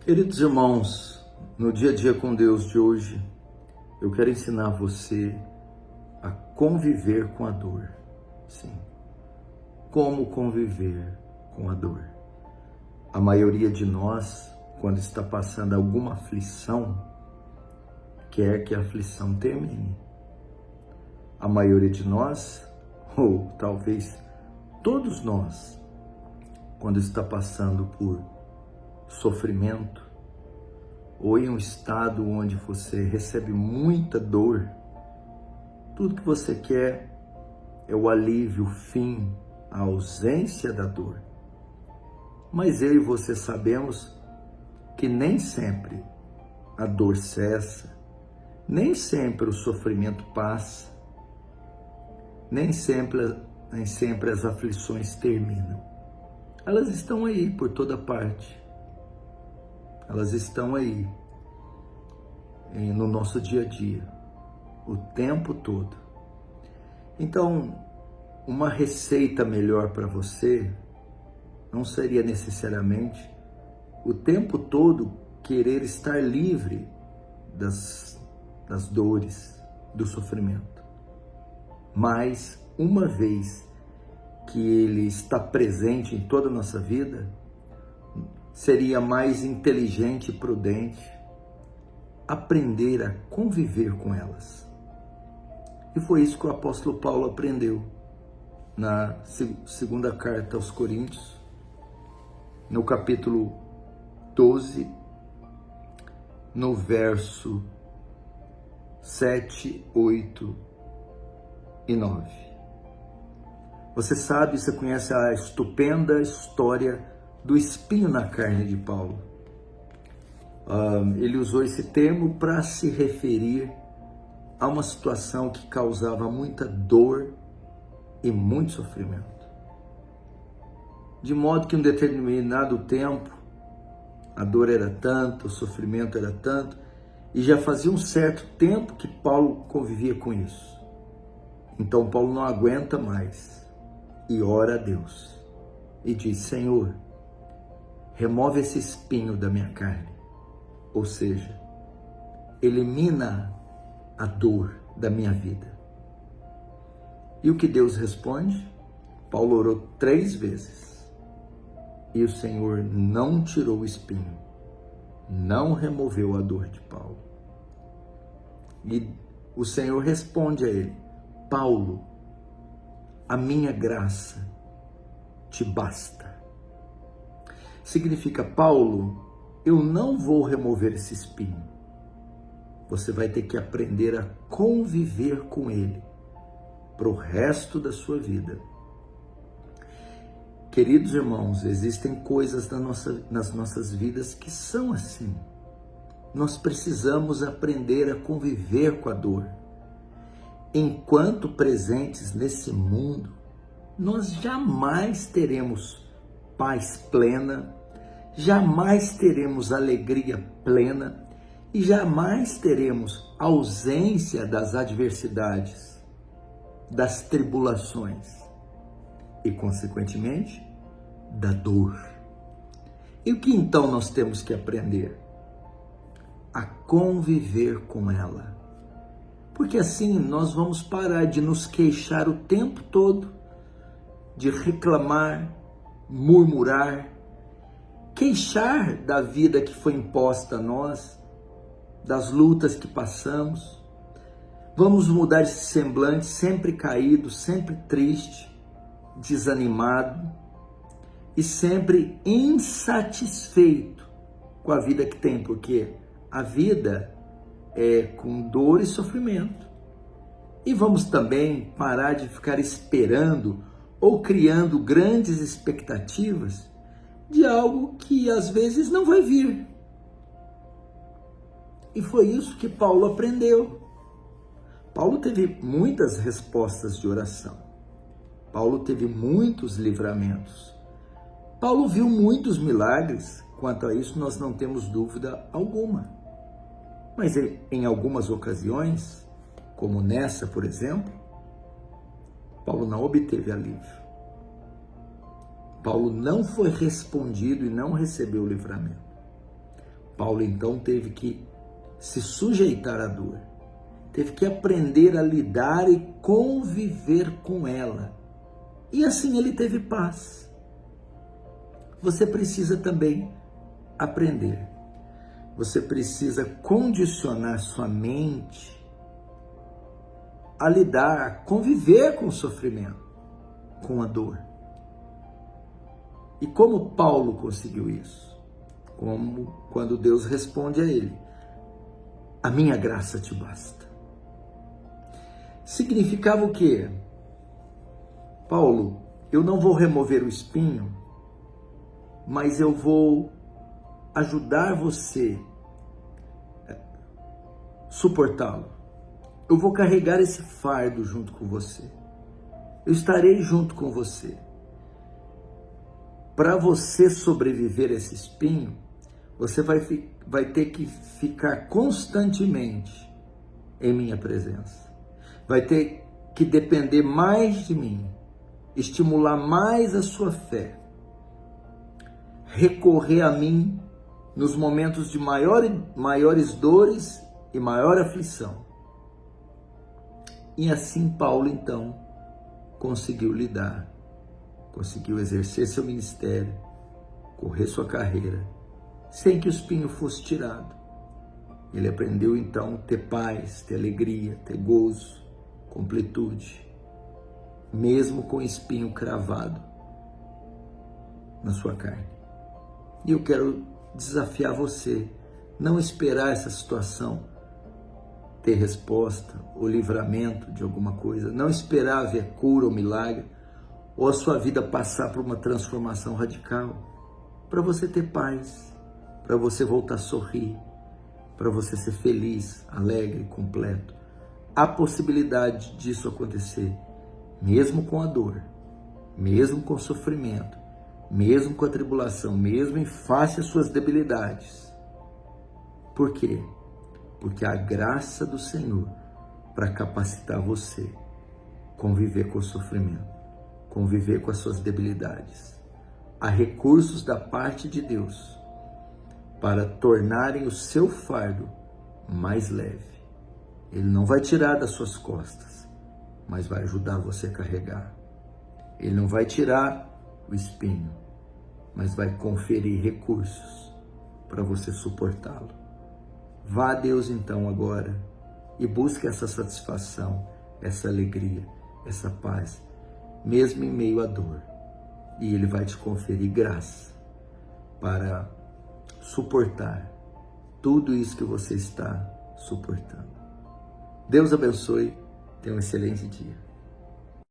Queridos irmãos, no dia a dia com Deus de hoje, eu quero ensinar você a conviver com a dor. Sim, como conviver com a dor. A maioria de nós, quando está passando alguma aflição, quer que a aflição termine. A maioria de nós, ou talvez todos nós, quando está passando por sofrimento, ou em um estado onde você recebe muita dor, tudo que você quer é o alívio, o fim, a ausência da dor. Mas eu e você sabemos que nem sempre a dor cessa, nem sempre o sofrimento passa, nem sempre as aflições terminam. Elas estão aí por toda parte. Elas estão aí no nosso dia a dia, o tempo todo. Então, uma receita melhor para você não seria necessariamente o tempo todo querer estar livre das dores, do sofrimento. Mas, uma vez que ele está presente em toda a nossa vida, seria mais inteligente e prudente aprender a conviver com elas. E foi isso que o apóstolo Paulo aprendeu na segunda carta aos Coríntios, no capítulo 12, no verso 7, 8 e 9. Você conhece a estupenda história do espinho na carne de Paulo. Ele usou esse termo para se referir a uma situação que causava muita dor e muito sofrimento. De modo que em um determinado tempo, a dor era tanta, o sofrimento era tanto, e já fazia um certo tempo que Paulo convivia com isso. Então Paulo não aguenta mais e ora a Deus e diz: Senhor, remove esse espinho da minha carne, ou seja, elimina a dor da minha vida. E o que Deus responde? Paulo orou 3 vezes e o Senhor não tirou o espinho, não removeu a dor de Paulo. E o Senhor responde a ele: Paulo, a minha graça te basta. Significa: Paulo, eu não vou remover esse espinho. Você vai ter que aprender a conviver com ele para o resto da sua vida. Queridos irmãos, existem coisas nas nossas vidas que são assim. Nós precisamos aprender a conviver com a dor. Enquanto presentes nesse mundo, nós jamais teremos paz plena, jamais teremos alegria plena e jamais teremos ausência das adversidades, das tribulações e, consequentemente, da dor. E o que então nós temos que aprender? A conviver com ela. Porque assim nós vamos parar de nos queixar o tempo todo, de reclamar, murmurar, queixar da vida que foi imposta a nós, das lutas que passamos. Vamos mudar esse semblante sempre caído, sempre triste, desanimado e sempre insatisfeito com a vida que tem, porque a vida é com dor e sofrimento. E vamos também parar de ficar esperando ou criando grandes expectativas de algo que às vezes não vai vir. E foi isso que Paulo aprendeu. Paulo teve muitas respostas de oração. Paulo teve muitos livramentos. Paulo viu muitos milagres. Quanto a isso, nós não temos dúvida alguma. Mas em algumas ocasiões, como nessa, por exemplo, Paulo não obteve alívio. Paulo não foi respondido e não recebeu o livramento. Paulo então teve que se sujeitar à dor, teve que aprender a lidar e conviver com ela. E assim ele teve paz. Você precisa também aprender. Você precisa condicionar sua mente a lidar, a conviver com o sofrimento, com a dor. E como Paulo conseguiu isso? Como quando Deus responde a ele: a minha graça te basta. Significava o quê? Paulo, eu não vou remover o espinho, mas eu vou ajudar você a suportá-lo. Eu vou carregar esse fardo junto com você. Eu estarei junto com você. Para você sobreviver a esse espinho, você vai ter que ficar constantemente em minha presença. Vai ter que depender mais de mim, estimular mais a sua fé, recorrer a mim nos momentos de maiores dores e maior aflição. E assim Paulo então conseguiu lidar, conseguiu exercer seu ministério, correr sua carreira, sem que o espinho fosse tirado. Ele aprendeu então a ter paz, ter alegria, ter gozo, completude, mesmo com o espinho cravado na sua carne. E eu quero desafiar você, não esperar essa situação ter resposta ou livramento de alguma coisa, não esperar ver cura ou milagre, ou a sua vida passar por uma transformação radical, para você ter paz, para você voltar a sorrir, para você ser feliz, alegre, completo. Há possibilidade disso acontecer, mesmo com a dor, mesmo com o sofrimento, mesmo com a tribulação, mesmo em face às suas debilidades. Por quê? Porque a graça do Senhor para capacitar você a conviver com o sofrimento, conviver com as suas debilidades. Há recursos da parte de Deus para tornarem o seu fardo mais leve. Ele não vai tirar das suas costas, mas vai ajudar você a carregar. Ele não vai tirar o espinho, mas vai conferir recursos para você suportá-lo. Vá a Deus então agora e busque essa satisfação, essa alegria, essa paz, mesmo em meio à dor. E Ele vai te conferir graça para suportar tudo isso que você está suportando. Deus abençoe, tenha um excelente dia.